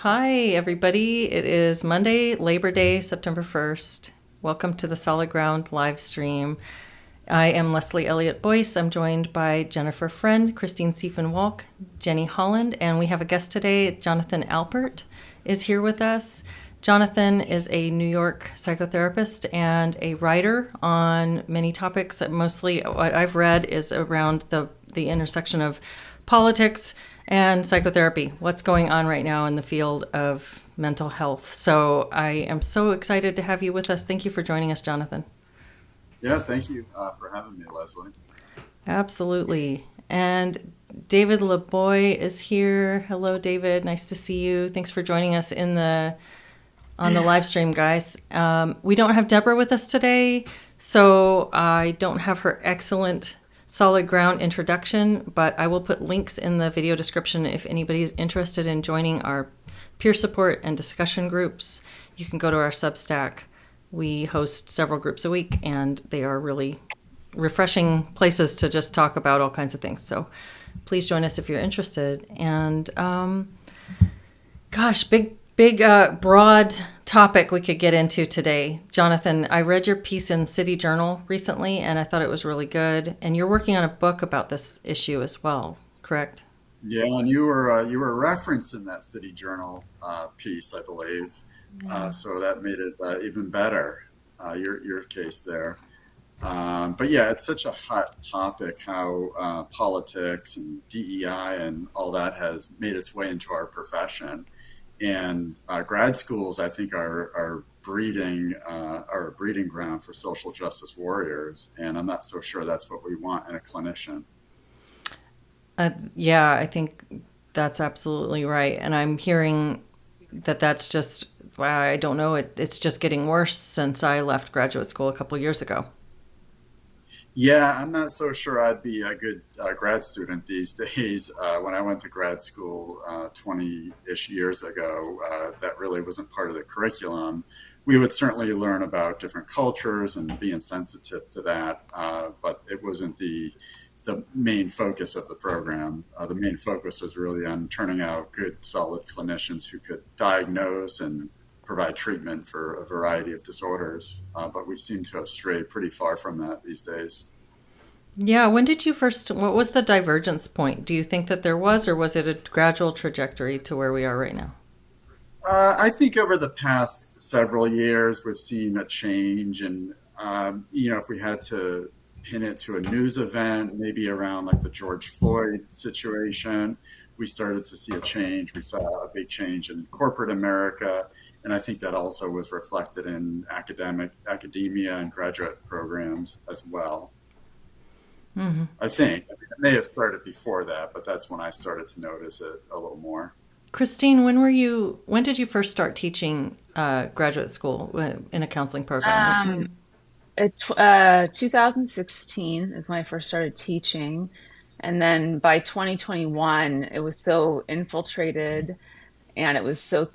Hi, everybody. It is Monday, Labor Day, September 1st. Welcome to the Solid Ground live stream. I am Leslie Elliott Boyce. I'm joined by Jennifer Friend, Christine Siefenwalk, Jenny Holland, and we have a guest today. Jonathan Alpert is here with us. Jonathan is a New York psychotherapist and a writer on many topics. Mostly what I've read is around the intersection of politics and psychotherapy, what's going on right now in the field of mental health. So I am so excited to have you with us. Thank you for joining us, Jonathan. Yeah, thank you for having me, Leslie. Absolutely. And David LeBoy is here. Hello, David. Nice to see you. Thanks for joining us on the live stream, guys. We don't have Deborah with us today, so I don't have her excellent solid ground introduction, but I will put links in the video description if anybody is interested in joining our peer support and discussion groups. You can go to our Substack. We host several groups a week, and they are really refreshing places to just talk about all kinds of things. So please join us if you're interested. And big, broad topic we could get into today. Jonathan, I read your piece in City Journal recently, and I thought it was really good. And you're working on a book about this issue as well, correct? Yeah, and you were referenced in that City Journal piece, I believe. Yeah. So that made it even better. Your case there. But yeah, it's such a hot topic how politics and DEI and all that has made its way into our profession. And grad schools, I think, are a breeding ground for social justice warriors. And I'm not so sure that's what we want in a clinician. Yeah, I think that's absolutely right. And I'm hearing that that's just, wow, I don't know, it's just getting worse since I left graduate school a couple years ago. Yeah, I'm not so sure I'd be a good grad student these days. When I went to grad school 20-ish years ago, that really wasn't part of the curriculum. We would certainly learn about different cultures and being sensitive to that, but it wasn't the main focus of the program. The main focus was really on turning out good, solid clinicians who could diagnose and provide treatment for a variety of disorders. But we seem to have strayed pretty far from that these days. Yeah, what was the divergence point? Do you think that there was, or was it a gradual trajectory to where we are right now? I think over the past several years, we've seen a change. And, if we had to pin it to a news event, maybe around like the George Floyd situation, we started to see a change. We saw a big change in corporate America. And I think that also was reflected in academia and graduate programs as well. Hmm. I think. I mean, it may have started before that, but that's when I started to notice it a little more. Christine, when did you first start teaching graduate school in a counseling program? Um, 2016 is when I first started teaching. And then by 2021, it was so infiltrated and it was so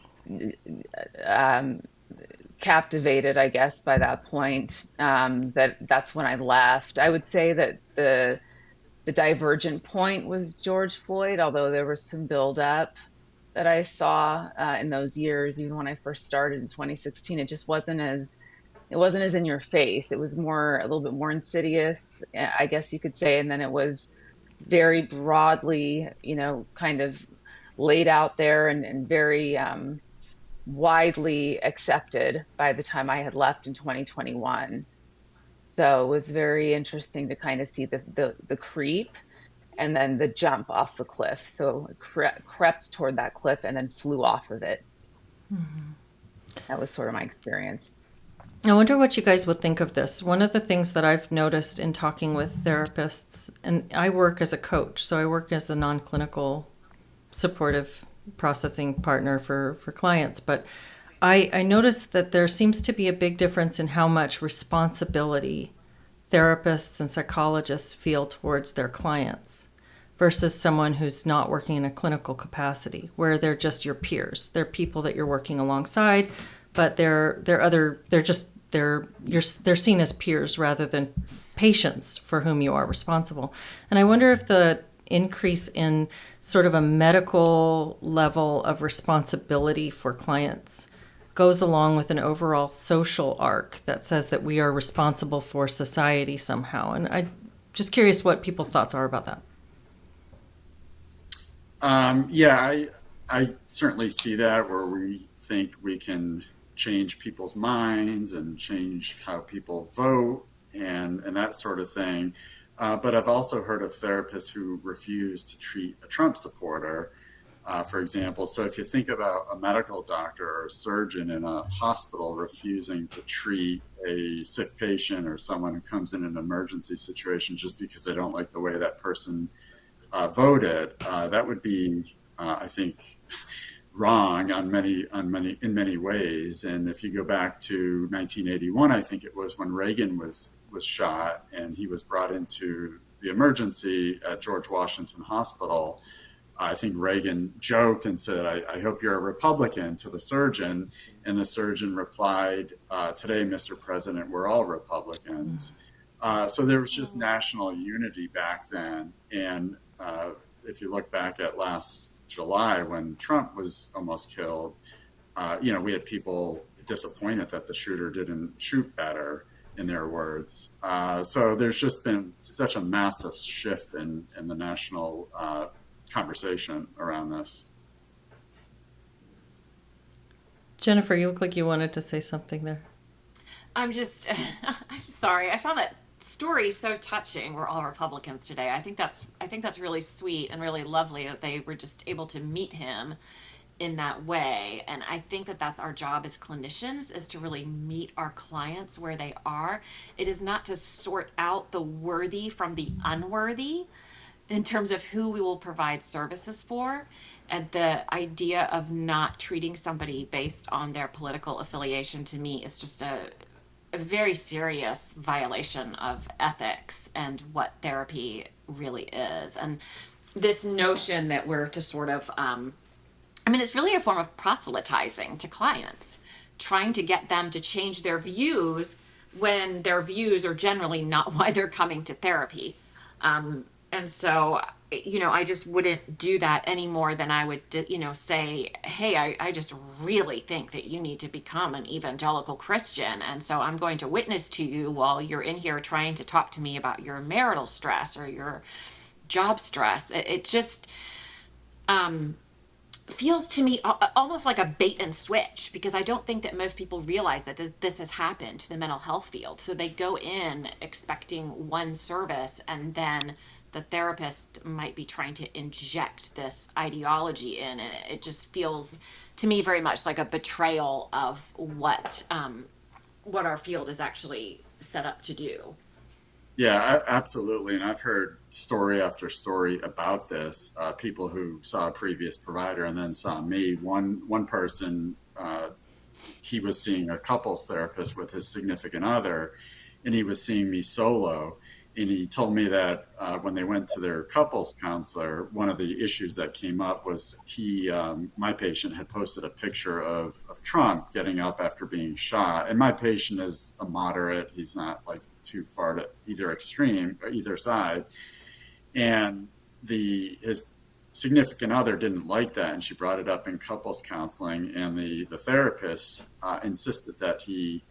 um, captivated, I guess, by that point, that's when I left. I would say that the divergent point was George Floyd, although there was some buildup that I saw in those years. Even when I first started in 2016, it wasn't as in your face. It was a little bit more insidious, I guess you could say. And then it was very broadly, kind of laid out there and very widely accepted by the time I had left in 2021. So it was very interesting to kind of see the creep and then the jump off the cliff. So it crept toward that cliff and then flew off of it. That was sort of my experience. I wonder what you guys would think of this. One of the things that I've noticed in talking with therapists, and I work as a coach, so I work as a non-clinical supportive processing partner for clients, but I noticed that there seems to be a big difference in how much responsibility therapists and psychologists feel towards their clients versus someone who's not working in a clinical capacity, where they're just your peers. They're people that you're working alongside, but they're seen as peers rather than patients for whom you are responsible. And I wonder if the increase in sort of a medical level of responsibility for clients goes along with an overall social arc that says that we are responsible for society somehow. And I'm just curious what people's thoughts are about that. I certainly see that where we think we can change people's minds and change how people vote and that sort of thing. But I've also heard of therapists who refuse to treat a Trump supporter, for example. So if you think about a medical doctor or a surgeon in a hospital refusing to treat a sick patient or someone who comes in an emergency situation just because they don't like the way that person voted, that would be, I think, wrong in many ways. And if you go back to 1981, I think it was when Reagan was shot and he was brought into the emergency at George Washington Hospital. I think Reagan joked and said, I hope you're a Republican to the surgeon. And the surgeon replied, today, Mr. President, we're all Republicans. So there was just national unity back then. And if you look back at last July when Trump was almost killed, we had people disappointed that the shooter didn't shoot better, in their words. So there's just been such a massive shift in the national conversation around this. Jennifer, you look like you wanted to say something there. I'm just, I'm sorry. I found that story so touching. We're all Republicans today. I think that's really sweet and really lovely that they were just able to meet him in that way. And I think that that's our job as clinicians, is to really meet our clients where they are. It is not to sort out the worthy from the unworthy in terms of who we will provide services for. And the idea of not treating somebody based on their political affiliation, to me, is just a very serious violation of ethics and what therapy really is. And this notion that we're to sort of, it's really a form of proselytizing to clients, trying to get them to change their views when their views are generally not why they're coming to therapy. And so, I just wouldn't do that any more than I would, say, hey, I just really think that you need to become an evangelical Christian. And so I'm going to witness to you while you're in here trying to talk to me about your marital stress or your job stress. It just feels to me almost like a bait and switch, because I don't think that most people realize that this has happened to the mental health field. So they go in expecting one service, and then the therapist might be trying to inject this ideology in, and it just feels to me very much like a betrayal of what our field is actually set up to do. Yeah, absolutely. And I've heard story after story about this. People who saw a previous provider and then saw me. One person, he was seeing a couples therapist with his significant other, and he was seeing me solo. And he told me that when they went to their couples counselor, one of the issues that came up was my patient had posted a picture of Trump getting up after being shot. And my patient is a moderate. He's not like too far to either extreme or either side. And his significant other didn't like that. And she brought it up in couples counseling. And the therapist insisted that he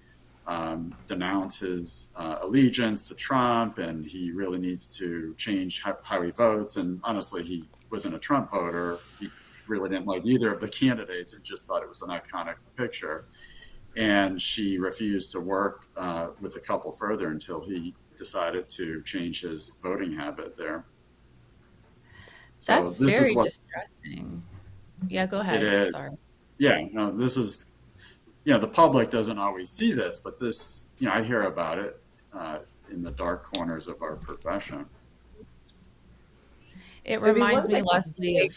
denounce his allegiance to Trump, and he really needs to change how he votes. And honestly, he wasn't a Trump voter. He really didn't like either of the candidates. He just thought it was an iconic picture. And she refused to work with the couple further until he decided to change his voting habit there. So that's very distressing. Yeah, go ahead. It is. Sorry. Yeah, no, this is, the public doesn't always see this, but this, I hear about it in the dark corners of our profession. It reminds me, Leslie,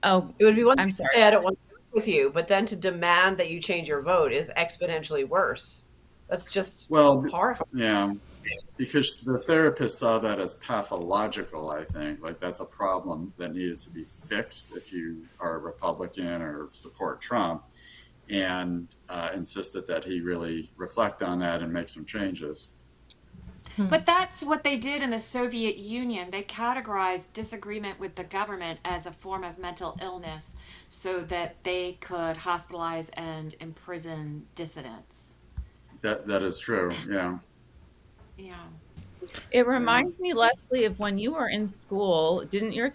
of, it would be one thing to say I don't want to work with you, but then to demand that you change your vote is exponentially worse. That's just horrifying. Yeah, because the therapist saw that as pathological, I think. Like that's a problem that needed to be fixed if you are a Republican or support Trump, and insisted that he really reflect on that and make some changes. But that's what they did in the Soviet Union. They categorized disagreement with the government as a form of mental illness so that they could hospitalize and imprison dissidents. That is true. Yeah. Yeah. It reminds me, Leslie, of when you were in school. Didn't your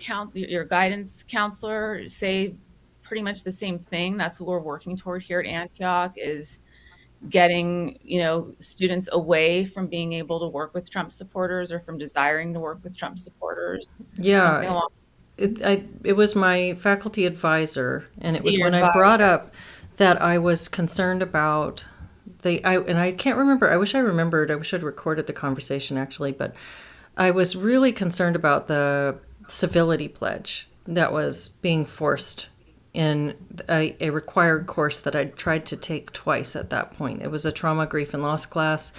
guidance counselor say pretty much the same thing? That's what we're working toward here at Antioch, is getting, students away from being able to work with Trump supporters or from desiring to work with Trump supporters. Something Yeah, along it was my faculty advisor, and it was your when I brought up that I was concerned about and I can't remember. I wish I remembered. I wish I'd recorded the conversation actually, but I was really concerned about the civility pledge that was being forced in a required course that I tried to take twice at that point. It was a trauma, grief, and loss class.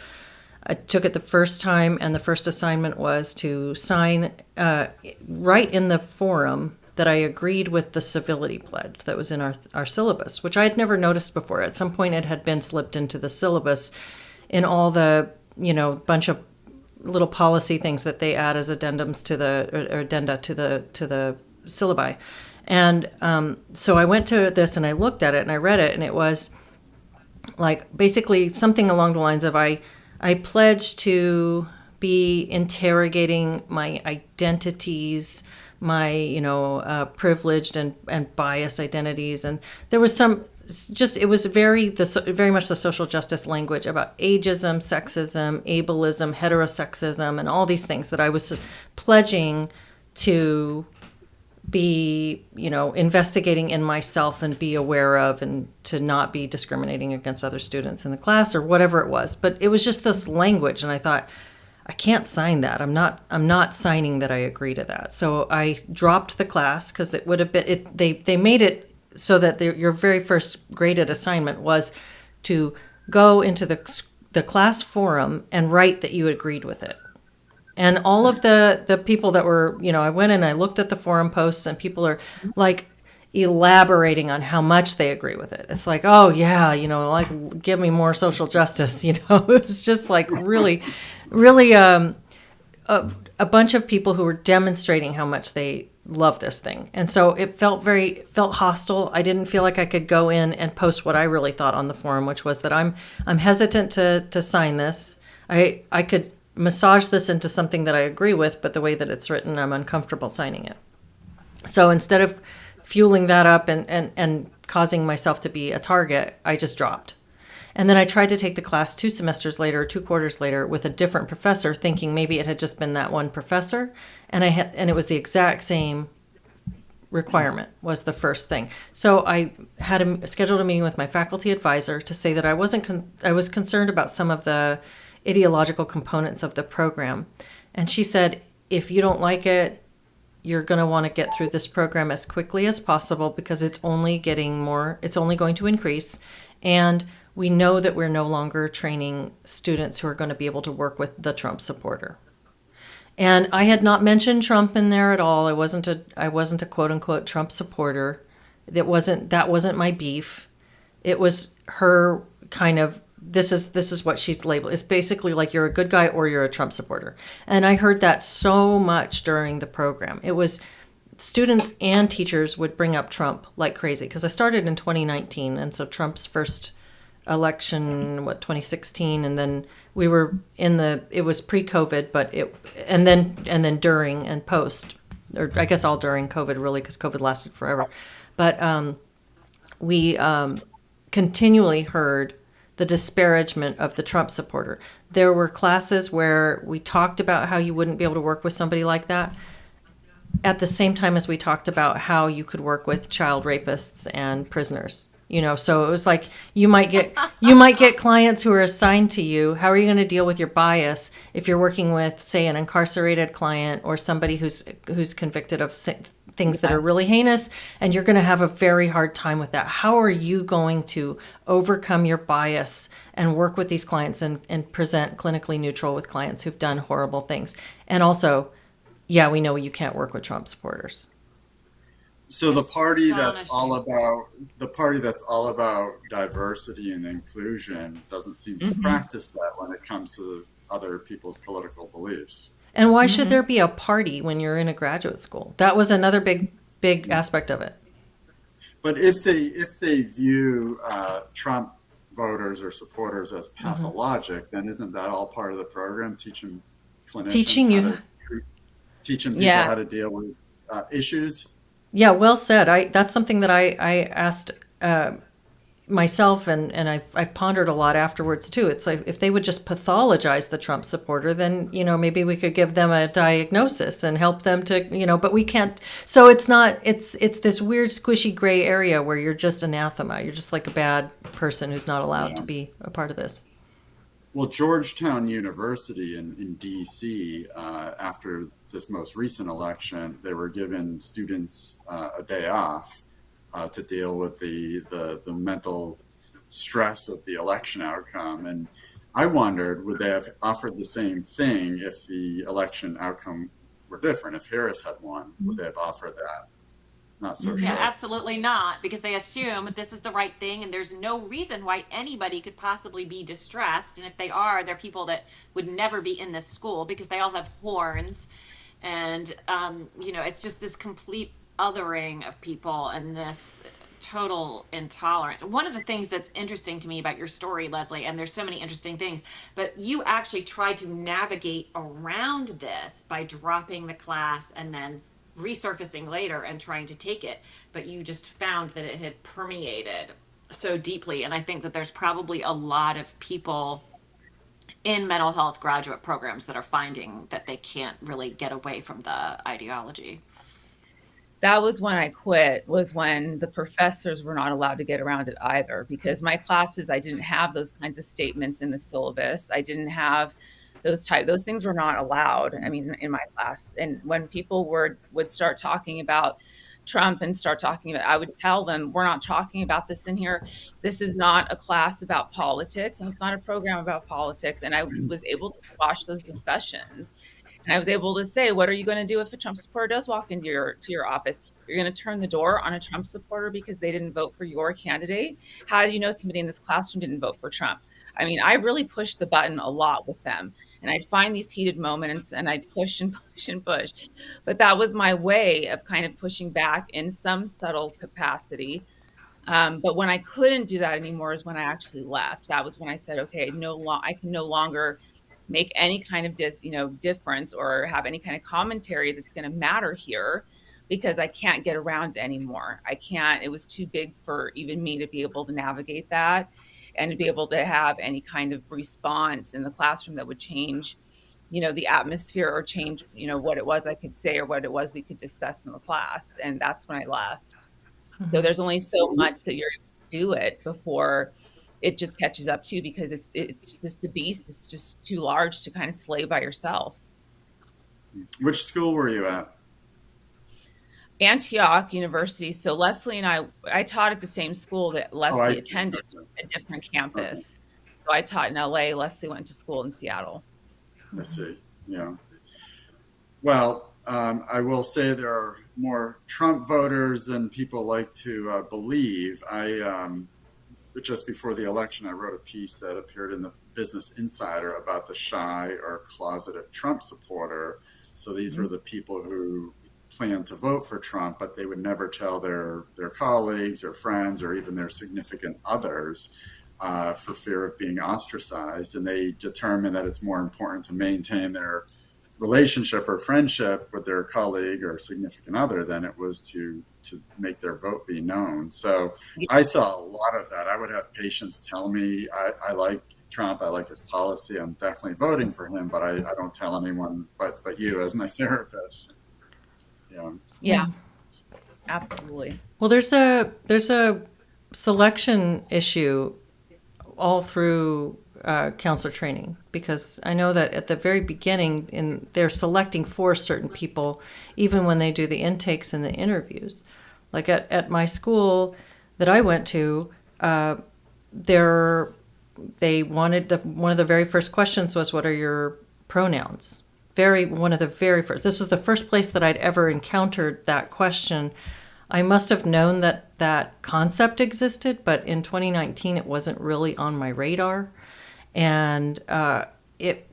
I took it the first time, and the first assignment was to sign right in the forum that I agreed with the civility pledge that was in our syllabus, which I had never noticed before. At some point, it had been slipped into the syllabus in all the, bunch of little policy things that they add as addendums to or addenda to the syllabi. And so I went to this and I looked at it and I read it, and it was like basically something along the lines of I pledge to be interrogating my identities, my privileged and biased identities, and there was it was very much the social justice language about ageism, sexism, ableism, heterosexism, and all these things that I was pledging to be, investigating in myself and be aware of, and to not be discriminating against other students in the class or whatever it was. But it was just this language, and I thought, I can't sign that. I'm not signing that I agree to that. So I dropped the class because it would have been they made it so that your very first graded assignment was to go into the class forum and write that you agreed with it. And all of the people that were, I went and I looked at the forum posts, and people are like elaborating on how much they agree with it. It's like, oh yeah, like give me more social justice, It's just like really, really a bunch of people who were demonstrating how much they love this thing. And so it felt hostile. I didn't feel like I could go in and post what I really thought on the forum, which was that I'm hesitant to sign this. I could massage this into something that I agree with, but the way that it's written, I'm uncomfortable signing it. So instead of fueling that up and causing myself to be a target, I just dropped. And then I tried to take the class 2 quarters later with a different professor, thinking maybe it had just been that one professor. And it was the exact same requirement was the first thing. So I had scheduled a meeting with my faculty advisor to say that I was concerned about some of the ideological components of the program. And she said, if you don't like it, you're going to want to get through this program as quickly as possible, because it's only going to increase. And we know that we're no longer training students who are going to be able to work with the Trump supporter. And I had not mentioned Trump in there at all. I wasn't a quote unquote Trump supporter. That wasn't my beef. It was her kind of, this is what she's labeled. It's basically like, you're a good guy or you're a Trump supporter. And I heard that so much during the program. It was students and teachers would bring up Trump like crazy, because I started in 2019. And so Trump's first election, 2016, and then we were it was pre-COVID, but and then during and post, or I guess all during COVID really, because COVID lasted forever. But we continually heard the disparagement of the Trump supporter. There were classes where we talked about how you wouldn't be able to work with somebody like that, at the same time as we talked about how you could work with child rapists and prisoners. So it was like, you might get clients who are assigned to you. How are you going to deal with your bias if you're working with, say, an incarcerated client or somebody who's convicted of things that are really heinous, and you're going to have a very hard time with that? How are you going to overcome your bias and work with these clients and present clinically neutral with clients who've done horrible things? And also, yeah, we know you can't work with Trump supporters. So the party that's all about diversity and inclusion doesn't seem to practice that when it comes to other people's political beliefs. And why should there be a party when you're in a graduate school? That was another big aspect of it. But if they view Trump voters or supporters as pathologic, then isn't that all part of the program? Teaching clinicians teaching people how to deal with issues. Yeah, well said. That's something that I asked myself, and I've pondered a lot afterwards too. It's like if they would just pathologize the Trump supporter, then maybe we could give them a diagnosis and help them to but we can't. So it's this weird squishy gray area where you're just anathema. You're just like a bad person who's not allowed to be a part of this. Well, Georgetown University in D.C., after this most recent election, they were giving students a day off to deal with the mental stress of the election outcome. And I wondered, would they have offered the same thing if the election outcome were different? If Harris had won, would they have offered that? Not so sure. Yeah, absolutely not, because they assume this is the right thing, and there's no reason why anybody could possibly be distressed. And if they are, they're people that would never be in this school because they all have horns. And, it's just this complete othering of people and this total intolerance. One of the things that's interesting to me about your story, Leslie, and there's so many interesting things, but you actually tried to navigate around this by dropping the class and then resurfacing later and trying to take it, but you just found that it had permeated so deeply. And I think that there's probably a lot of people in mental health graduate programs that are finding that they can't really get away from the ideology. That was when I quit, was when the professors were not allowed to get around it either, because my classes, I didn't have those kinds of statements in the syllabus. I didn't have those things were not allowed. I mean, in my class. And when people would start talking about Trump and start talking about, I would tell them, we're not talking about this in here. This is not a class about politics, and it's not a program about politics. And I was able to squash those discussions. And I was able to say, what are you going to do if a Trump supporter does walk into your office? You're going to turn the door on a Trump supporter because they didn't vote for your candidate? How do you know somebody in this classroom didn't vote for Trump? I mean, I really pushed the button a lot with them. And I'd find these heated moments and I'd push and push and push. But that was my way of kind of pushing back in some subtle capacity. But when I couldn't do that anymore is when I actually left. That was when I said, okay, I can no longer make any kind of difference or have any kind of commentary that's going to matter here, because I can't get around anymore. I can't. It was too big for even me to be able to navigate that and to be able to have any kind of response in the classroom that would change, the atmosphere or change, what it was I could say or what it was we could discuss in the class. And that's when I left. Mm-hmm. So there's only so much that you're able to do it before it just catches up to you, because it's just the beast. It's just too large to kind of slay by yourself. Which school were you at? Antioch University. So Leslie and I taught at the same school that Leslie attended, a different campus. Okay. So I taught in LA. Leslie went to school in Seattle. I see. Yeah. Well, I will say there are more Trump voters than people like to believe. Just before the election, I wrote a piece that appeared in the Business Insider about the shy or closeted Trump supporter. So these were the people who planned to vote for Trump, but they would never tell their colleagues or friends or even their significant others for fear of being ostracized. And they determined that it's more important to maintain their relationship or friendship with their colleague or significant other than it was to make their vote be known. So I saw a lot of that. I would have patients tell me, I like Trump, I like his policy, I'm definitely voting for him, but I don't tell anyone but you as my therapist. Yeah, absolutely. Well, there's a selection issue all through counselor training, because I know that at the very beginning they're selecting for certain people, even when they do the intakes and the interviews. Like at my school that I went to, they wanted one of the very first questions was, what are your pronouns? One of the very first. This was the first place that I'd ever encountered that question. I must have known that concept existed, but in 2019 it wasn't really on my radar. And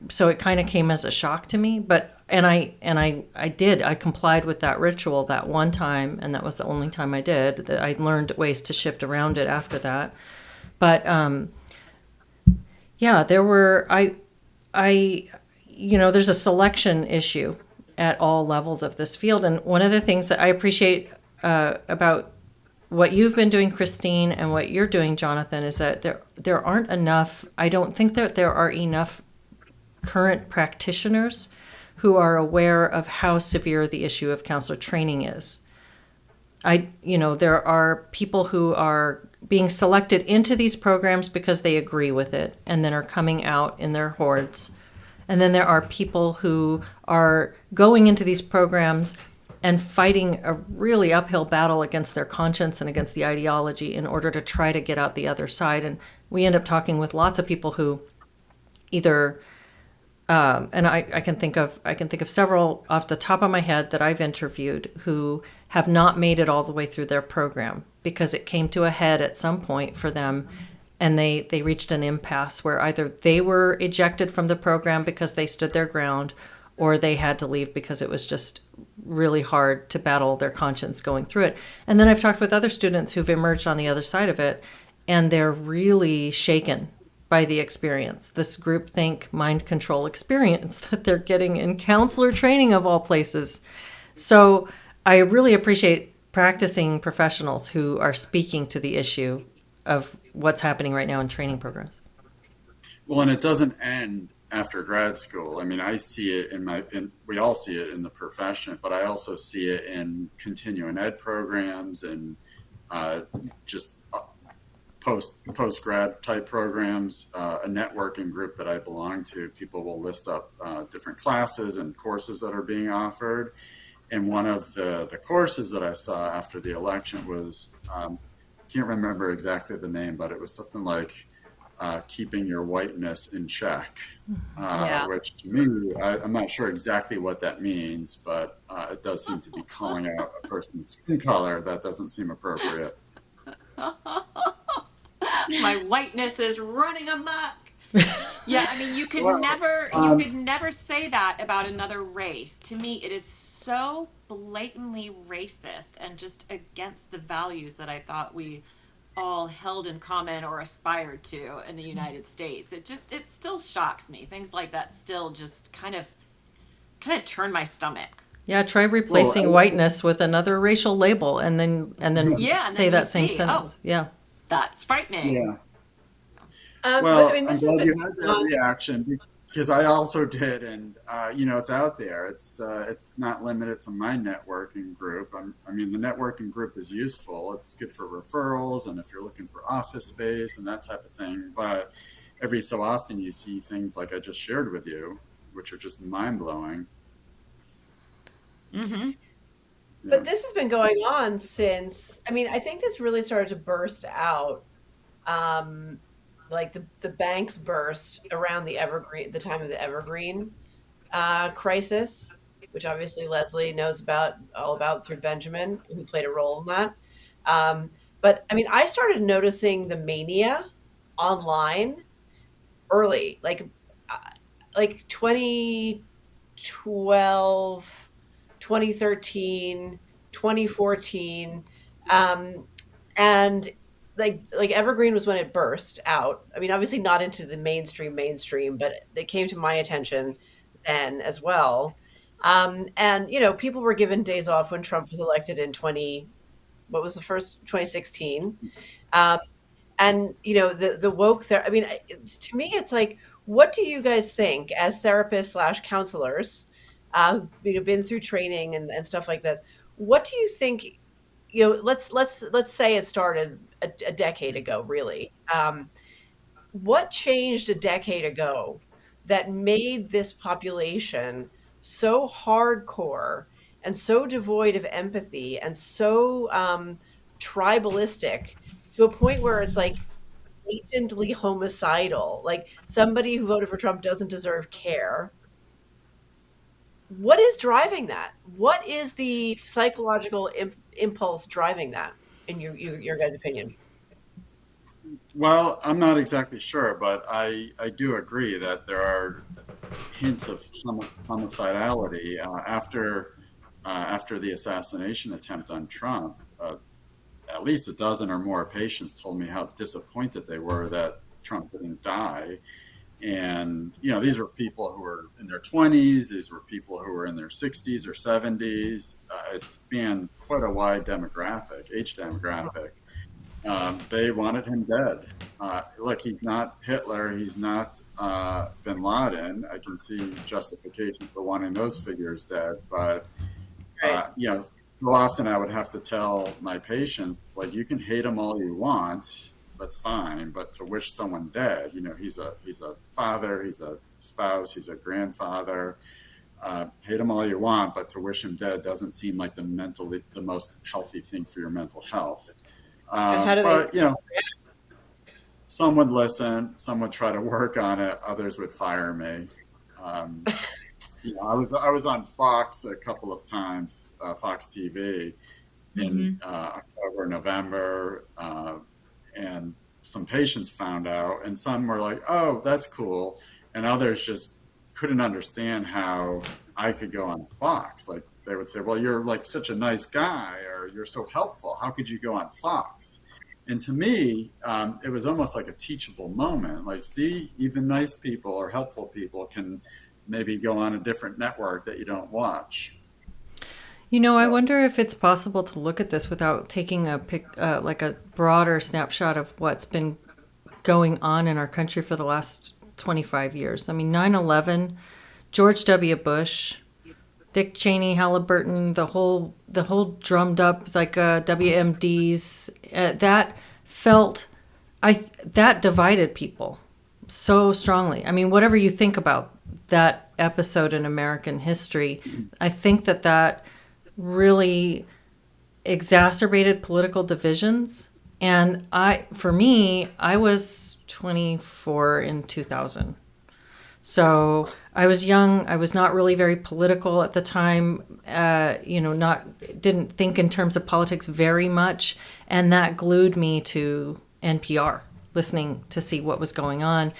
so it kind of came as a shock to me, but I complied with that ritual that one time, and that was the only time I did. That I learned ways to shift around it after that. But yeah, there's a selection issue at all levels of this field, and one of the things that I appreciate about what you've been doing, Christine, and what you're doing, Jonathan, is that there aren't enough. I don't think that there are enough current practitioners who are aware of how severe the issue of counselor training is. There are people who are being selected into these programs because they agree with it and then are coming out in their hordes. And then there are people who are going into these programs and fighting a really uphill battle against their conscience and against the ideology in order to try to get out the other side. And we end up talking with lots of people who either and I can think of several off the top of my head that I've interviewed who have not made it all the way through their program because it came to a head at some point for them, and they reached an impasse where either they were ejected from the program because they stood their ground, or they had to leave because it was just really hard to battle their conscience going through it. And then I've talked with other students who've emerged on the other side of it, and they're really shaken by the experience, this groupthink mind control experience that they're getting in counselor training of all places. So I really appreciate practicing professionals who are speaking to the issue of what's happening right now in training programs. Well, and it doesn't end after grad school. I mean, I see it we all see it in the profession, but I also see it in continuing ed programs and just post-grad type programs. A networking group that I belong to, people will list up different classes and courses that are being offered. And one of the courses that I saw after the election was, can't remember exactly the name, but it was something like keeping your whiteness in check, which to me, I'm not sure exactly what that means, but it does seem to be calling out a person's skin color. That doesn't seem appropriate. My whiteness is running amok. Yeah, I mean, you could never say that about another race. To me, it is so blatantly racist and just against the values that I thought we all held in common or aspired to in the United States. It still shocks me. Things like that still just kind of turn my stomach. Yeah, try replacing whiteness with another racial label and then say that same sentence. Yeah. That's frightening. Yeah. I'm glad you had that reaction because I also did, and it's out there. It's not limited to my networking group. I mean, the networking group is useful. It's good for referrals, and if you're looking for office space and that type of thing. But every so often, you see things like I just shared with you, which are just mind blowing. Mm-hmm. But this has been going on since, I think this really started to burst out, like the banks burst around the time of the Evergreen crisis, which obviously Leslie knows all about through Benjamin, who played a role in that. But I started noticing the mania online early, like 2012. 2013, 2014, and like Evergreen was when it burst out. Obviously not into the mainstream, but it came to my attention then as well. And people were given days off when Trump was elected in 2016. And the woke to me, it's like, what do you guys think as therapists / counselors? Been through training and stuff like that. What do you think? Let's say it started a decade ago. Really, what changed a decade ago that made this population so hardcore and so devoid of empathy and so tribalistic to a point where it's like blatantly homicidal? Like, somebody who voted for Trump doesn't deserve care. What is driving that? What is the psychological impulse driving that, in your guys' opinion? Well, I'm not exactly sure, but I do agree that there are hints of homicidality after the assassination attempt on Trump. At least a dozen or more patients told me how disappointed they were that Trump didn't die. And, these were people who were in their 20s, these were people who were in their 60s or 70s. It spanned quite a wide age demographic. They wanted him dead. Look, he's not Hitler, he's not bin Laden. I can see justification for wanting those figures dead, but Right. so often I would have to tell my patients, like, you can hate him all you want, that's fine, but to wish someone dead, he's a father, he's a spouse, he's a grandfather. Hate him all you want, but to wish him dead doesn't seem like the most healthy thing for your mental health. And how do they? But some would listen, some would try to work on it, others would fire me. Um, I was on Fox a couple of times, Fox TV in Hmm. October, November, and some patients found out, and some were like, "Oh, that's cool," and others just couldn't understand how I could go on Fox. Like they would say, "Well, you're like such a nice guy, or you're so helpful. How could you go on Fox?" And to me, it was almost like a teachable moment. Like, see, even nice people or helpful people can maybe go on a different network that you don't watch. I So, wonder if it's possible to look at this without taking like a broader snapshot of what's been going on in our country for the last 25 years. I mean, 9/11, George W. Bush, Dick Cheney, Halliburton, the whole drummed up like WMDs, that felt that divided people so strongly. I mean, whatever you think about that episode in American history, I think that really exacerbated political divisions. And for me, I was 24 in 2000. So I was young. I was not really very political at the time. Not didn't think in terms of politics very much, and that glued me to NPR, listening to see what was going on.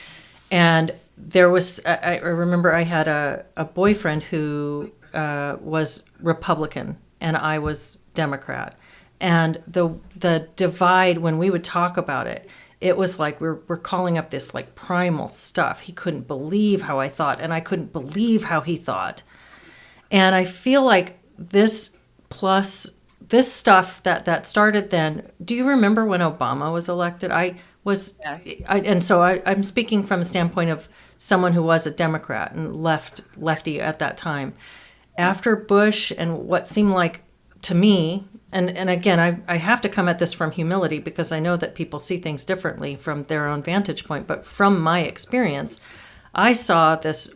And I remember I had a boyfriend who was Republican, and I was Democrat. And the divide when we would talk about it, it was like we're calling up this like primal stuff. He couldn't believe how I thought, and I couldn't believe how he thought. And I feel like this plus this stuff that started then. Do you remember when Obama was elected? Yes. And so I'm speaking from a standpoint of someone who was a Democrat and lefty at that time. After Bush and what seemed like to me, and again, I have to come at this from humility because I know that people see things differently from their own vantage point. But from my experience, I saw this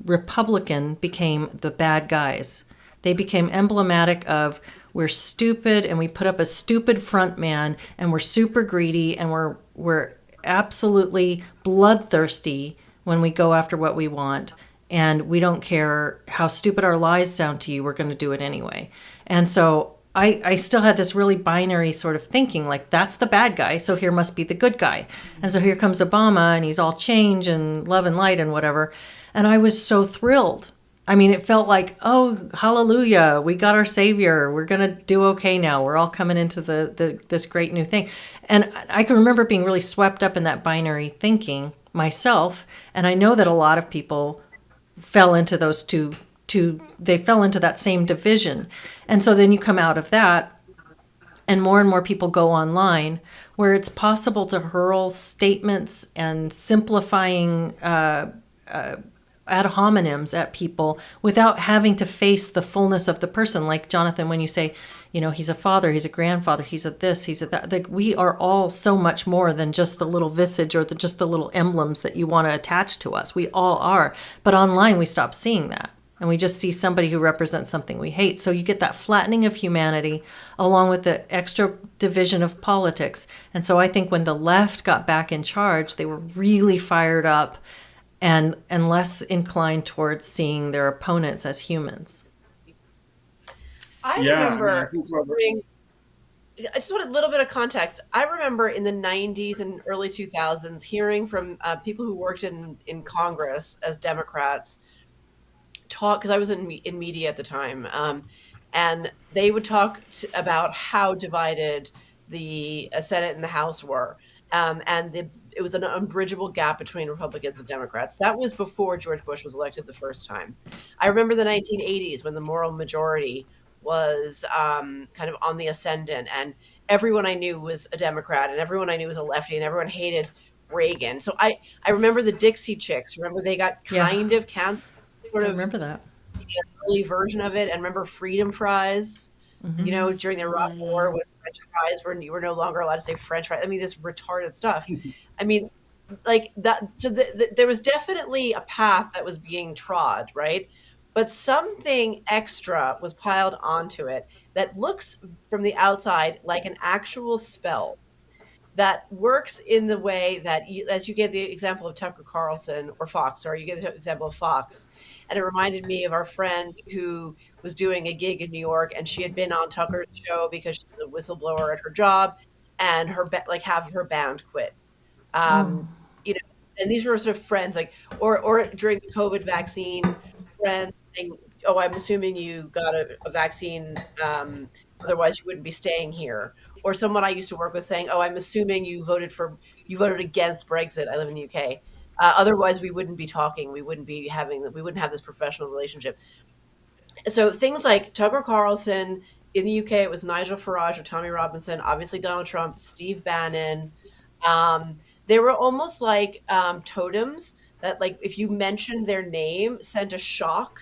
Republican became the bad guys. They became emblematic of we're stupid and we put up a stupid front man and we're super greedy and we're absolutely bloodthirsty when we go after what we want, and we don't care how stupid our lies sound to you, we're going to do it anyway. And so I still had this really binary sort of thinking, like, that's the bad guy, so here must be the good guy. And so here comes Obama, and he's all change and love and light and whatever. And I was so thrilled. I mean, it felt like, oh, hallelujah, we got our savior. We're going to do okay now. We're all coming into this great new thing. And I can remember being really swept up in that binary thinking myself. And I know that a lot of people fell into those they fell into that same division. And so then you come out of that, and more people go online where it's possible to hurl statements and simplifying ad hominems at people without having to face the fullness of the person. Like Jonathan, when you say, he's a father, he's a grandfather, he's a this, he's a that. Like, we are all so much more than just the little visage or just the little emblems that you want to attach to us. We all are. But online, we stop seeing that. And we just see somebody who represents something we hate. So you get that flattening of humanity along with the extra division of politics. And so I think when the left got back in charge, they were really fired up and less inclined towards seeing their opponents as humans. I yeah, I mean, I remember think covering. I just want a little bit of context. I remember in the 90s and early 2000s hearing from people who worked in Congress as Democrats talk, because I was in media at the time, and they would talk about how divided the Senate and the House were. It was an unbridgeable gap between Republicans and Democrats. That was before George Bush was elected the first time. I remember the 1980s when the moral majority was kind of on the ascendant, and everyone I knew was a Democrat, and everyone I knew was a lefty, and everyone hated Reagan. So I remember the Dixie Chicks. Remember they got Yeah, kind of canceled, sort I of remember that. the early version of it. And remember freedom fries, Hmm. during the Iraq War when French fries were, you were no longer allowed to say French fries. I mean, this retarded stuff. I mean, like that. So there was definitely a path that was being trod, right? But something extra was piled onto it that looks from the outside like an actual spell that works in the way that you, as you gave the example of Tucker Carlson or Fox, or you gave the example of Fox, and it reminded me of our friend who was doing a gig in New York, and she had been on Tucker's show because she's a whistleblower at her job, and like half of her band quit. Oh, Um, and these were sort of friends, like, or during the COVID vaccine, friends saying, "Oh, I'm assuming you got a vaccine, otherwise you wouldn't be staying here." Or someone I used to work with saying, "Oh, I'm assuming you voted against Brexit. I live in the UK. Otherwise, we wouldn't be talking. We wouldn't have this professional relationship." So things like Tucker Carlson in the UK, it was Nigel Farage or Tommy Robinson, obviously Donald Trump, Steve Bannon. Um, they were almost like totems that, like, if you mentioned their name, sent a shock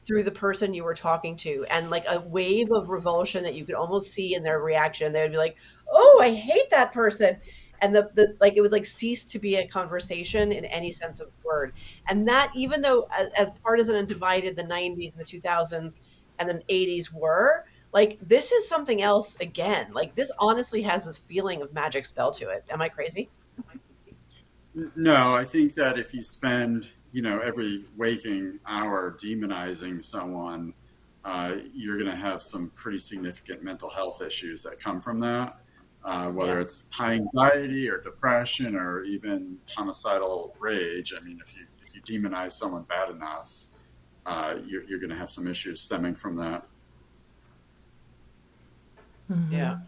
through the person you were talking to, and like a wave of revulsion that you could almost see in their reaction. They would be like, "Oh, I hate that person." And the like it would like cease to be a conversation in any sense of the word. And that, even though as partisan and divided the 90s and the 2000s and the 80s were, like, this is something else again. Like, this honestly has this feeling of magic spell to it. Am I crazy? No, I think that if you spend, every waking hour demonizing someone, you're going to have some pretty significant mental health issues that come from that, whether Yeah. it's high anxiety or depression or even homicidal rage. I mean, if you demonize someone bad enough, you're going to have some issues stemming from that. Yeah.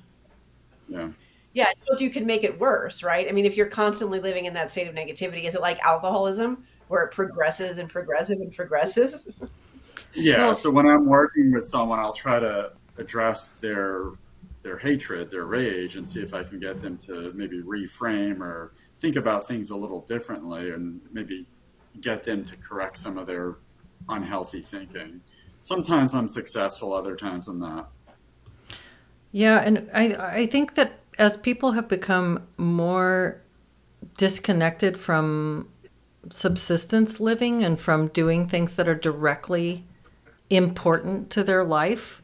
Yeah. Yeah, I suppose you could make it worse, right? I mean, if you're constantly living in that state of negativity, is it like alcoholism where it progresses and progresses and progresses? Yeah. well, So when I'm working with someone, I'll try to address their hatred, their rage, and see if I can get them to maybe reframe or think about things a little differently, and maybe get them to correct some of their unhealthy thinking. Sometimes I'm successful, other times I'm not. yeah, and I think that as people have become more disconnected from subsistence living and from doing things that are directly important to their life.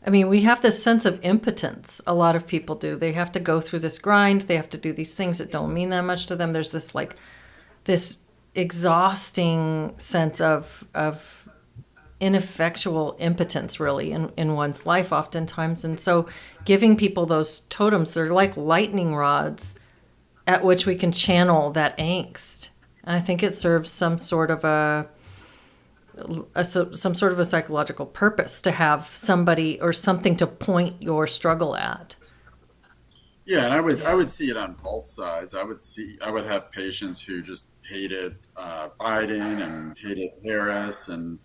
I mean, we have this sense of impotence. A lot of people do. They have to go through this grind. They have to do these things that don't mean that much to them. There's this like this exhausting sense of ineffectual impotence really in one's life oftentimes. And so giving people those totems, they're like lightning rods at which we can channel that angst. And I think it serves some sort of a psychological purpose to have somebody or something to point your struggle at. Yeah, and I Yeah. would see it on both sides. I would have patients who just hated Biden and hated Harris and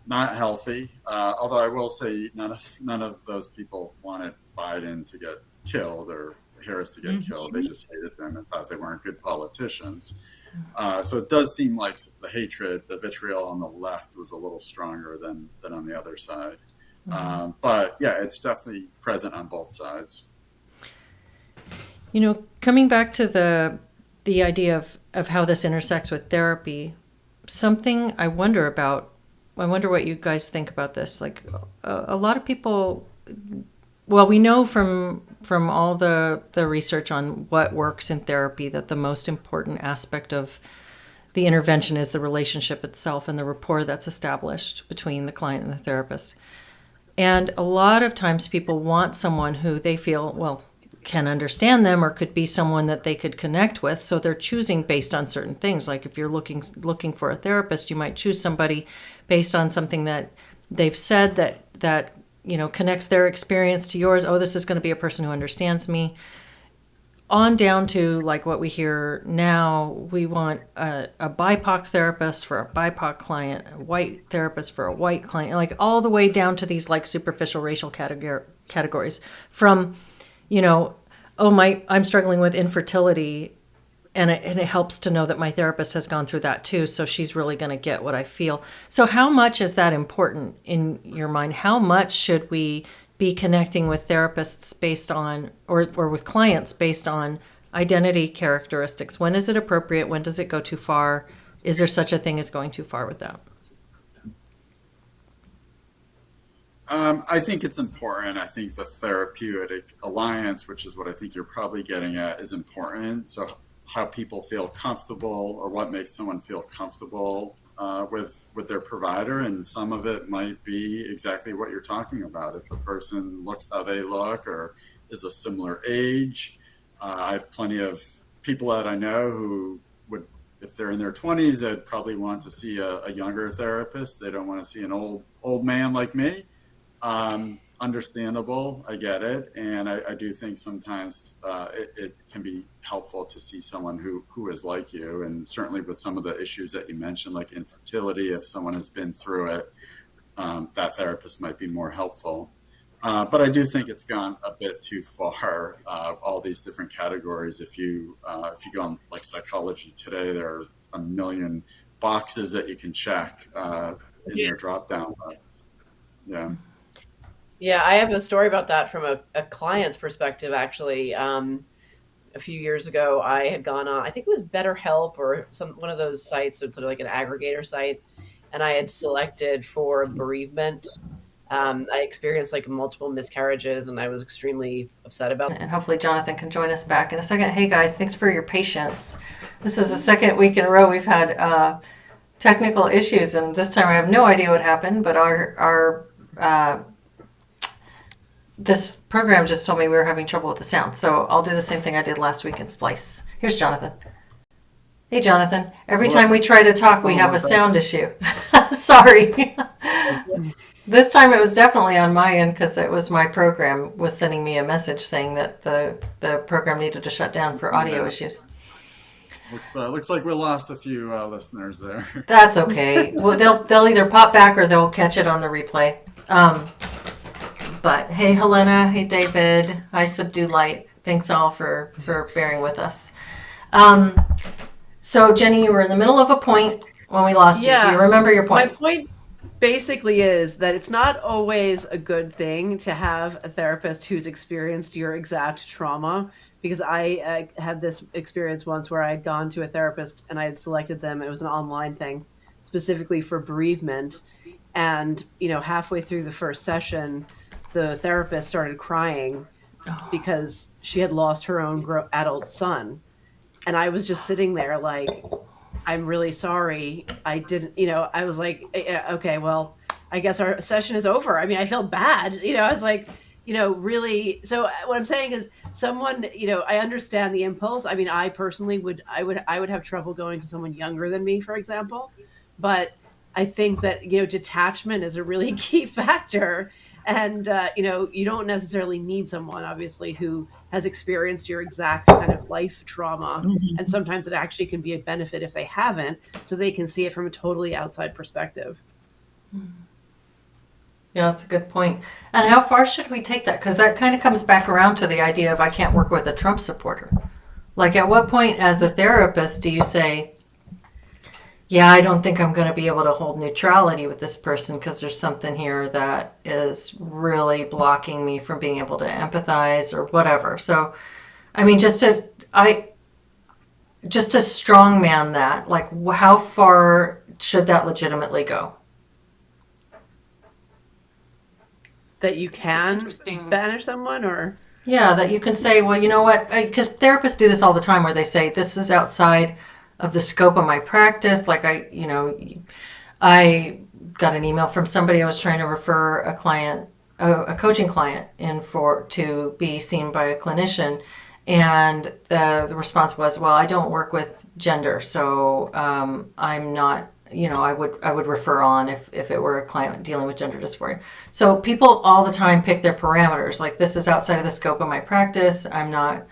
not healthy. Although I will say none of those people wanted Biden to get killed or Harris to get killed. They just hated them and thought they weren't good politicians. So it does seem like the hatred, the vitriol on the left was a little stronger than on the other side. But yeah, it's definitely present on both sides. Coming back to the idea of how this intersects with therapy, something I wonder about. I wonder what you guys think about this. Like a lot of people, well, we know from all the research on what works in therapy that the most important aspect of the intervention is the relationship itself and the rapport that's established between the client and the therapist. And a lot of times people want someone who they feel, well, can understand them or could be someone that they could connect with. So they're choosing based on certain things. Like if you're looking for a therapist, you might choose somebody based on something that they've said that connects their experience to yours. Oh, this is going to be a person who understands me. On down to like what we hear now, we want a BIPOC therapist for a BIPOC client, a white therapist for a white client, like all the way down to these like superficial racial categories from, I'm struggling with infertility, and it helps to know that my therapist has gone through that too, so she's really going to get what I feel. So how much is that important in your mind? How much should we be connecting with therapists based on, or with clients based on identity characteristics? When is it appropriate? When does it go too far? Is there such a thing as going too far with that? I think it's important. I think the therapeutic alliance, which is what I think you're probably getting at, is important. So how people feel comfortable, or what makes someone feel comfortable with their provider, and some of it might be exactly what you're talking about. If the person looks how they look or is a similar age, I have plenty of people that I know who would, if they're in their 20s, they'd probably want to see a younger therapist. They don't want to see an old man like me. Understandable, I get it, and I do think sometimes it can be helpful to see someone who is like you, and certainly with some of the issues that you mentioned, like infertility, if someone has been through it, that therapist might be more helpful. But I do think it's gone a bit too far. All these different categories. If you go on like Psychology Today, there are a million boxes that you can check in your drop down list. Yeah. Yeah, I have a story about that from a client's perspective, actually. A few years ago, I had gone on, I think it was BetterHelp or one of those sites, so it's sort of like an aggregator site, and I had selected for bereavement. I experienced like multiple miscarriages, and I was extremely upset about And hopefully Jonathan can join us back in a second. Hey guys, thanks for your patience. This is the second week in a row we've had technical issues, and this time I have no idea what happened, but our this program just told me we were having trouble with the sound. So I'll do the same thing I did last week and splice. Here's Jonathan. Hey, Jonathan. Every time we try to talk, we have a sound issue. Sorry. This time it was definitely on my end because it was my program was sending me a message saying that the program needed to shut down for audio issues. Looks like we lost a few listeners there. That's okay. Well, they'll either pop back or they'll catch it on the replay. But hey, Helena. Hey, David. Hi, Subdue Light. Thanks all for bearing with us. So, Jenny, you were in the middle of a point when we lost you. Do you remember your point? My point basically is that it's not always a good thing to have a therapist who's experienced your exact trauma, because I had this experience once where I had gone to a therapist and I had selected them. It was an online thing specifically for bereavement. And, halfway through the first session, the therapist started crying because she had lost her own adult son. And I was just sitting there like, I'm really sorry. I didn't, I was like, okay, well, I guess our session is over. I mean, I felt bad. I was like, really. So what I'm saying is someone, I understand the impulse. I mean, I personally would have trouble going to someone younger than me, for example. But I think that, detachment is a really key factor. And, you don't necessarily need someone, obviously, who has experienced your exact kind of life trauma. Mm-hmm. And sometimes it actually can be a benefit if they haven't, so they can see it from a totally outside perspective. Yeah, that's a good point. And how far should we take that? Because that kind of comes back around to the idea of I can't work with a Trump supporter. Like, at what point as a therapist do you say, yeah, I don't think I'm going to be able to hold neutrality with this person because there's something here that is really blocking me from being able to empathize or whatever. So, I mean, just to strongman that, like, how far should that legitimately go? That you can banish someone, or? Yeah, that you can say, well, you know what? Because therapists do this all the time where they say, this is outside of the scope of my practice. Like I got an email from somebody. I was trying to refer a client a coaching client in for to be seen by a clinician, and the response was, "Well, I don't work with gender, so I'm not." I would refer on if it were a client dealing with gender dysphoria. So people all the time pick their parameters. Like, this is outside of the scope of my practice. I'm not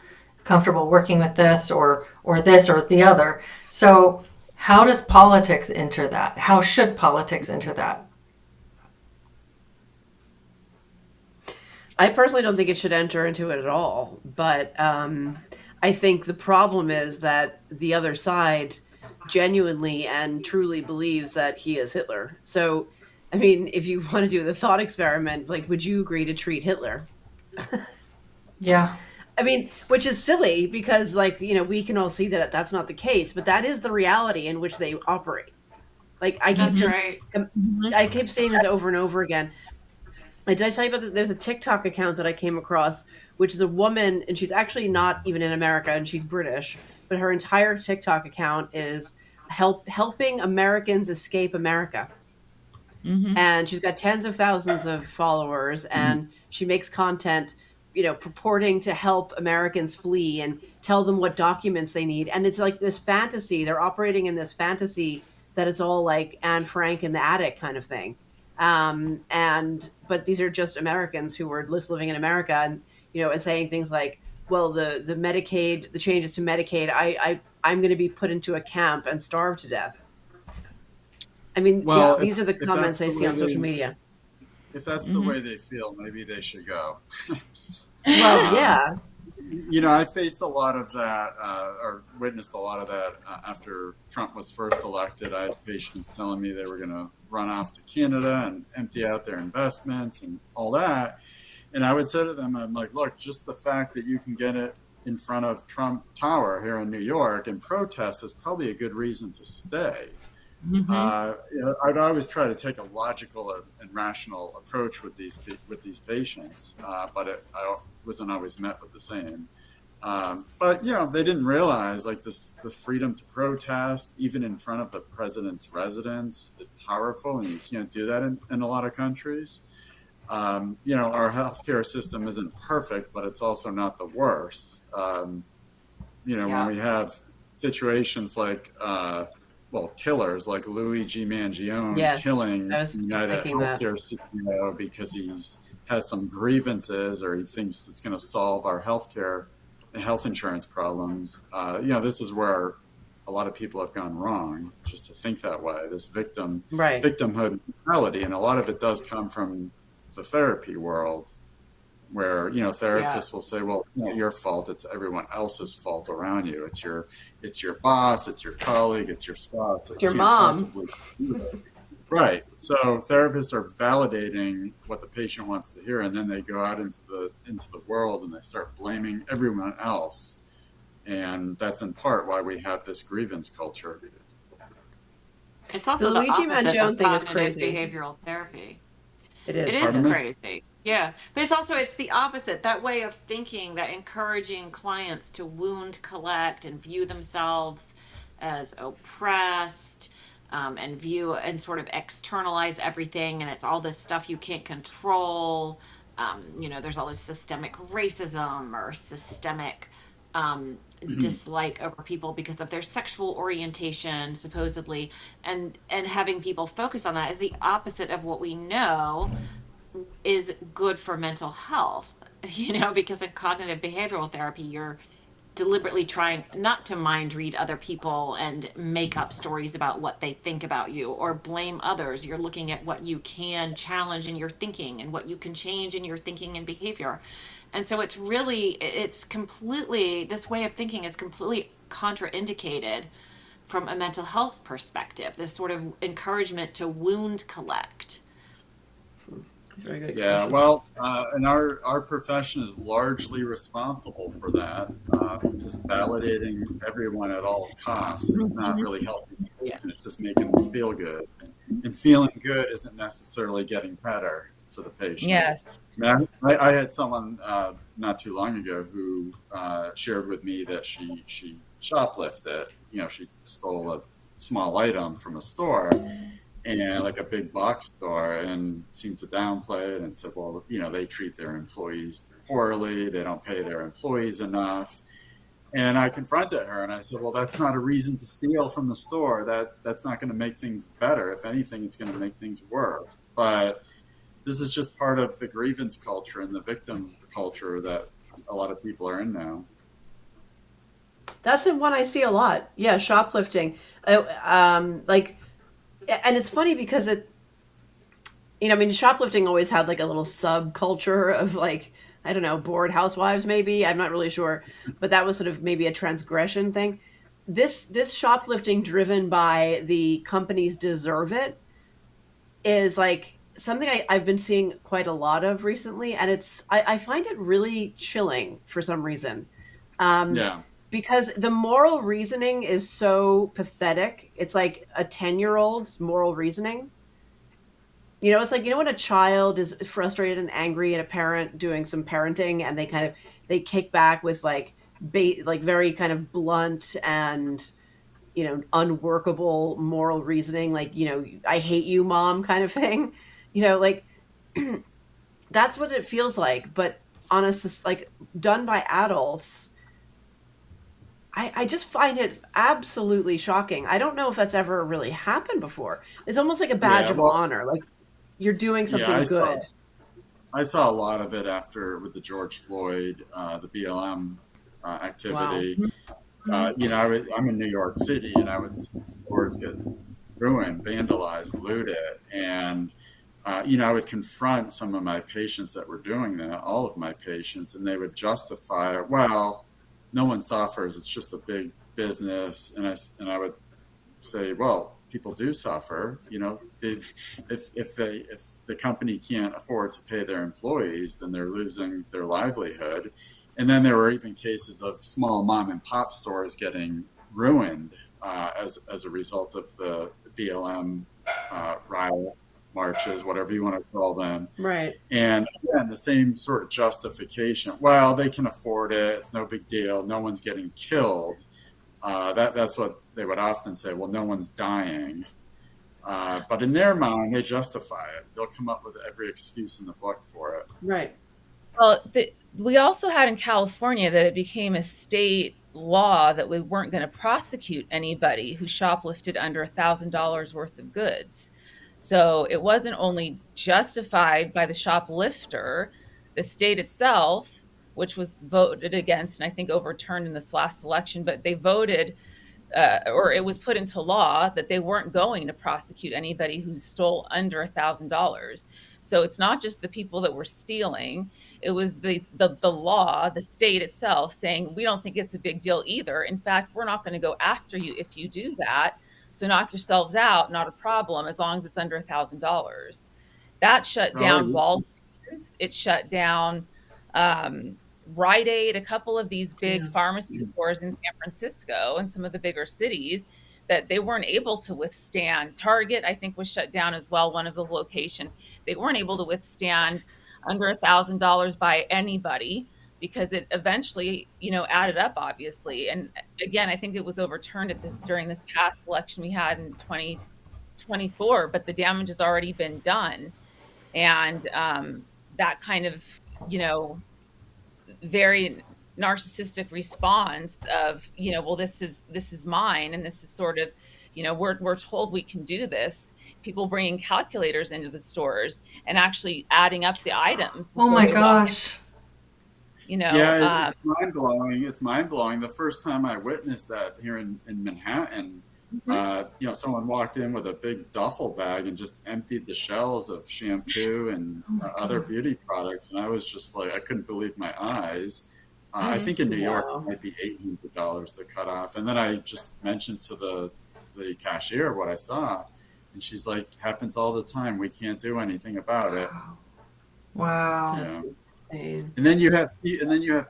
comfortable working with this or this or the other. So how does politics enter that? How should politics enter that? I personally don't think it should enter into it at all. But I think the problem is that the other side genuinely and truly believes that he is Hitler. So, I mean, if you want to do the thought experiment, like, would you agree to treat Hitler? Yeah. I mean, which is silly because, like, we can all see that that's not the case, but that is the reality in which they operate. Like, I keep saying this over and over again. Did I tell you about that? There's a TikTok account that I came across, which is a woman, and she's actually not even in America, and she's British, but her entire TikTok account is helping Americans escape America. Mm-hmm. And she's got tens of thousands of followers, and she makes content, purporting to help Americans flee and tell them what documents they need. And it's like this fantasy. They're operating in this fantasy that it's all like Anne Frank in the attic kind of thing. But these are just Americans who were just living in America and saying things like, well, the Medicaid, the changes to Medicaid, I'm going to be put into a camp and starve to death. I mean, these are the comments I see on social media. If that's the way they feel, maybe they should go. Well, yeah. I faced a lot of that, or witnessed a lot of that after Trump was first elected. I had patients telling me they were going to run off to Canada and empty out their investments and all that. And I would say to them, I'm like, look, just the fact that you can get it in front of Trump Tower here in New York and protest is probably a good reason to stay. Mm-hmm. I'd always try to take a logical and rational approach with these patients, but I wasn't always met with the same. But they didn't realize like the freedom to protest, even in front of the president's residence, is powerful, and you can't do that in a lot of countries. Our healthcare system isn't perfect, but it's also not the worst. When we have situations like killers like Luigi Mangione killing United Healthcare CEO because has some grievances or he thinks it's going to solve our health insurance problems. This is where a lot of people have gone wrong, just to think that way. This victimhood mentality, and a lot of it does come from the therapy world, where therapists will say, well, it's not your fault, it's everyone else's fault around you. It's your boss, it's your colleague, it's your spouse, it's your mom. Right. So therapists are validating what the patient wants to hear, and then they go out into the world and they start blaming everyone else. And that's in part why we have this grievance culture. It's also the Luigi Mangione thing is crazy. Behavioral therapy. It is crazy. Yeah. But it's the opposite. That way of thinking, that encouraging clients to wound collect and view themselves as oppressed, and view and sort of externalize everything. And it's all this stuff you can't control. There's all this systemic racism or systemic dislike over people because of their sexual orientation, supposedly, and having people focus on that is the opposite of what we know is good for mental health, because in cognitive behavioral therapy, you're deliberately trying not to mind read other people and make up stories about what they think about you or blame others. You're looking at what you can challenge in your thinking and what you can change in your thinking and behavior. And so this way of thinking is completely contraindicated from a mental health perspective, this sort of encouragement to wound collect. Very good. Yeah, well, and our profession is largely responsible for that, just validating everyone at all costs. It's not really helping the patient, it's just making them feel good. And feeling good isn't necessarily getting better for the patient. Yes. I had someone not too long ago who shared with me that she shoplifted. She stole a small item from a store. and like a big box store, and seemed to downplay it and said, well, they treat their employees poorly, they don't pay their employees enough. And I confronted her and I said, well, that's not a reason to steal from the store. That's not going to make things better. If anything, it's going to make things worse. But this is just part of the grievance culture and the victim culture that a lot of people are in now. That's the one I see a lot. Yeah, shoplifting. Like, and it's funny because shoplifting always had like a little subculture of like, I don't know, bored housewives maybe. I'm not really sure, but that was sort of maybe a transgression thing. This shoplifting driven by the companies deserve it is like something I've been seeing quite a lot of recently, and I find it really chilling for some reason. Yeah. Because the moral reasoning is so pathetic. It's like a 10-year-old's moral reasoning. It's like, when a child is frustrated and angry at a parent doing some parenting and they kick back with like very kind of blunt and, unworkable moral reasoning, like, I hate you, mom, kind of thing, like that's what it feels like. But like done by adults, I just find it absolutely shocking. I don't know if that's ever really happened before. It's almost like a badge of honor. Like, you're doing something good. I saw a lot of it with the George Floyd, the BLM activity. Wow. I'm in New York City, and I would see stores get ruined, vandalized, looted, and I would confront some of my patients that were doing that, all of my patients, and they would justify it. Well, no one suffers; it's just a big business, and I would say, well, people do suffer. If the company can't afford to pay their employees, then they're losing their livelihood. And then there were even cases of small mom and pop stores getting ruined as a result of the BLM riot marches, whatever you want to call them. Right. And again, the same sort of justification. Well, they can afford it. It's no big deal. No one's getting killed. That's what they would often say. Well, no one's dying. But in their mind, they justify it. They'll come up with every excuse in the book for it. Right. Well, we also had in California that it became a state law that we weren't going to prosecute anybody who shoplifted under $1,000 worth of goods. So it wasn't only justified by the shoplifter, the state itself, which was voted against and I think overturned in this last election, but they voted or it was put into law that they weren't going to prosecute anybody who stole under $1,000. So it's not just the people that were stealing. It was the law, the state itself saying, we don't think it's a big deal either. In fact, we're not going to go after you if you do that. So knock yourselves out, not a problem, as long as it's under $1,000. That shut down Walgreens. It shut down Rite Aid, a couple of these big pharmacy stores in San Francisco and some of the bigger cities that they weren't able to withstand. Target, I think, was shut down as well, one of the locations. They weren't able to withstand under $1,000 by anybody because it eventually, added up, obviously. And again, I think it was overturned during this past election we had in 2024, but the damage has already been done. And that kind of, very narcissistic response of, well, this is mine. And this is sort of, we're told we can do this. People bringing calculators into the stores and actually adding up the items. Oh my gosh. It's mind blowing. It's mind blowing. The first time I witnessed that here in Manhattan, someone walked in with a big duffel bag and just emptied the shelves of shampoo and other beauty products. And I was just like, I couldn't believe my eyes. I think in New York, it might be $800 to cut off. And then I just mentioned to the cashier what I saw. And she's like, happens all the time. We can't do anything about it. Wow. Yeah. And then you have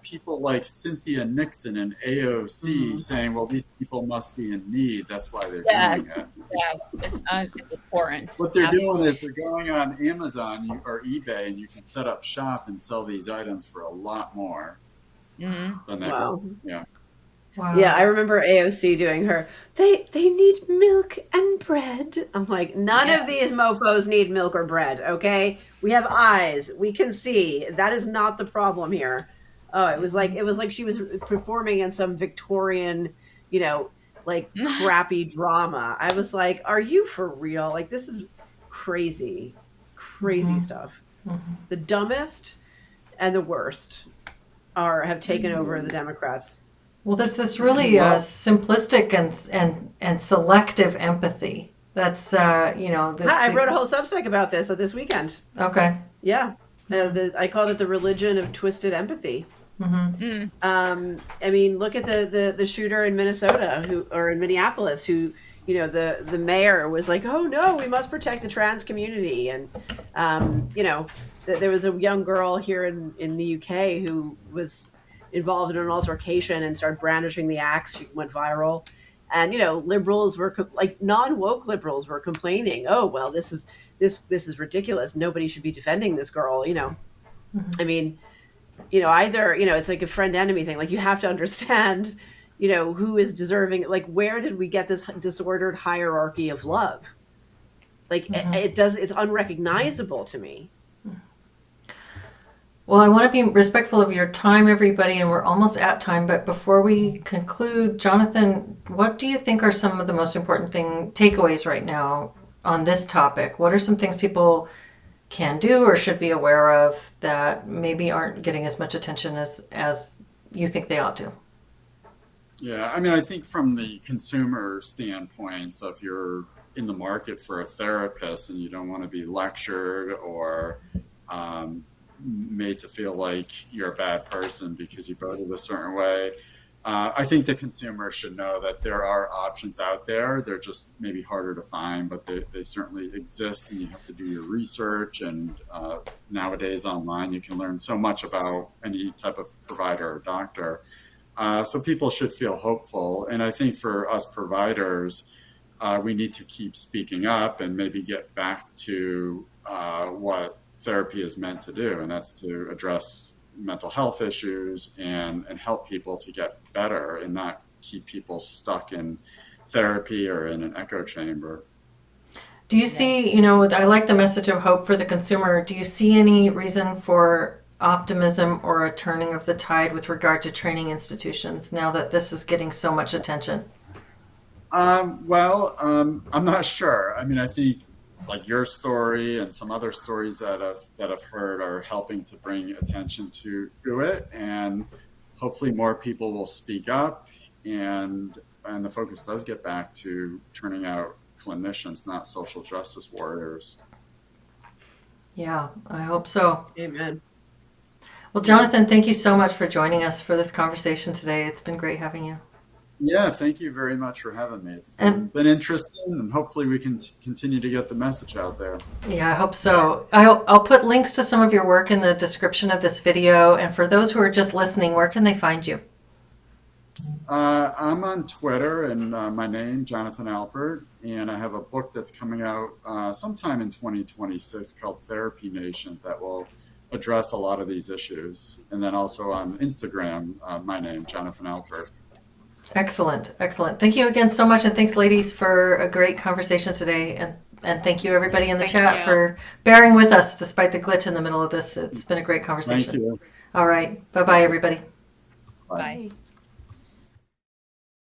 people like Cynthia Nixon and AOC saying, well, these people must be in need. That's why they're doing it. Yes, it's important. What they're doing is they're going on Amazon or eBay, and you can set up shop and sell these items for a lot more than that. Wow. Yeah. Wow. Yeah, I remember AOC doing her. They need milk and bread. I'm like, none of these mofos need milk or bread. Okay, we have eyes, we can see. That is not the problem here. Oh, it was like she was performing in some Victorian, you know, like crappy drama. I was like, are you for real? Like this is crazy, crazy stuff. The dumbest and the worst have taken over the Democrats. Well, there's this really simplistic and selective empathy. That's I wrote a whole Substack about this weekend. Okay. Yeah, I called it the religion of twisted empathy. I mean, look at the shooter in Minnesota or in Minneapolis who, the mayor was like, oh no, we must protect the trans community. And, there was a young girl here in the UK who was involved in an altercation and started brandishing the axe. She went viral. And, liberals were like non-woke liberals were complaining, oh, well, this is ridiculous. Nobody should be defending this girl, I mean, either, it's like a friend enemy thing. Like you have to understand, who is deserving, like, where did we get this disordered hierarchy of love? Like it's unrecognizable to me. Well, I want to be respectful of your time, everybody, and we're almost at time. But before we conclude, Jonathan, what do you think are some of the most important takeaways right now on this topic? What are some things people can do or should be aware of that maybe aren't getting as much attention as you think they ought to? Yeah, I mean, I think from the consumer standpoint, so if you're in the market for a therapist and you don't want to be lectured or made to feel like you're a bad person because you voted a certain way, I think the consumer should know that there are options out there. They're just maybe harder to find, but they certainly exist, and you have to do your research. And nowadays online, you can learn so much about any type of provider or doctor. So people should feel hopeful. And I think for us providers, we need to keep speaking up and maybe get back to what therapy is meant to do, and that's to address mental health issues and help people to get better and not keep people stuck in therapy or in an echo chamber. Do you see, I like the message of hope for the consumer. Do you see any reason for optimism or a turning of the tide with regard to training institutions now that this is getting so much attention? I'm not sure. I mean, I think like your story and some other stories that I've heard are helping to bring attention to it, and hopefully more people will speak up, and the focus does get back to turning out clinicians, not social justice warriors. Yeah, I hope so. Amen. Well, Jonathan, thank you so much for joining us for this conversation today. It's been great having you. Yeah, thank you very much for having me. It's been interesting, and hopefully we can continue to get the message out there. Yeah, I hope so. I'll put links to some of your work in the description of this video. And for those who are just listening, where can they find you? I'm on Twitter, and my name, Jonathan Alpert, and I have a book that's coming out sometime in 2026 called Therapy Nation that will address a lot of these issues. And then also on Instagram, my name, Jonathan Alpert. Excellent. Thank you again so much. And thanks, ladies, for a great conversation today. And thank you, everybody in the chat, for bearing with us despite the glitch in the middle of this. It's been a great conversation. Thank you. All right. Bye-bye, everybody. Bye.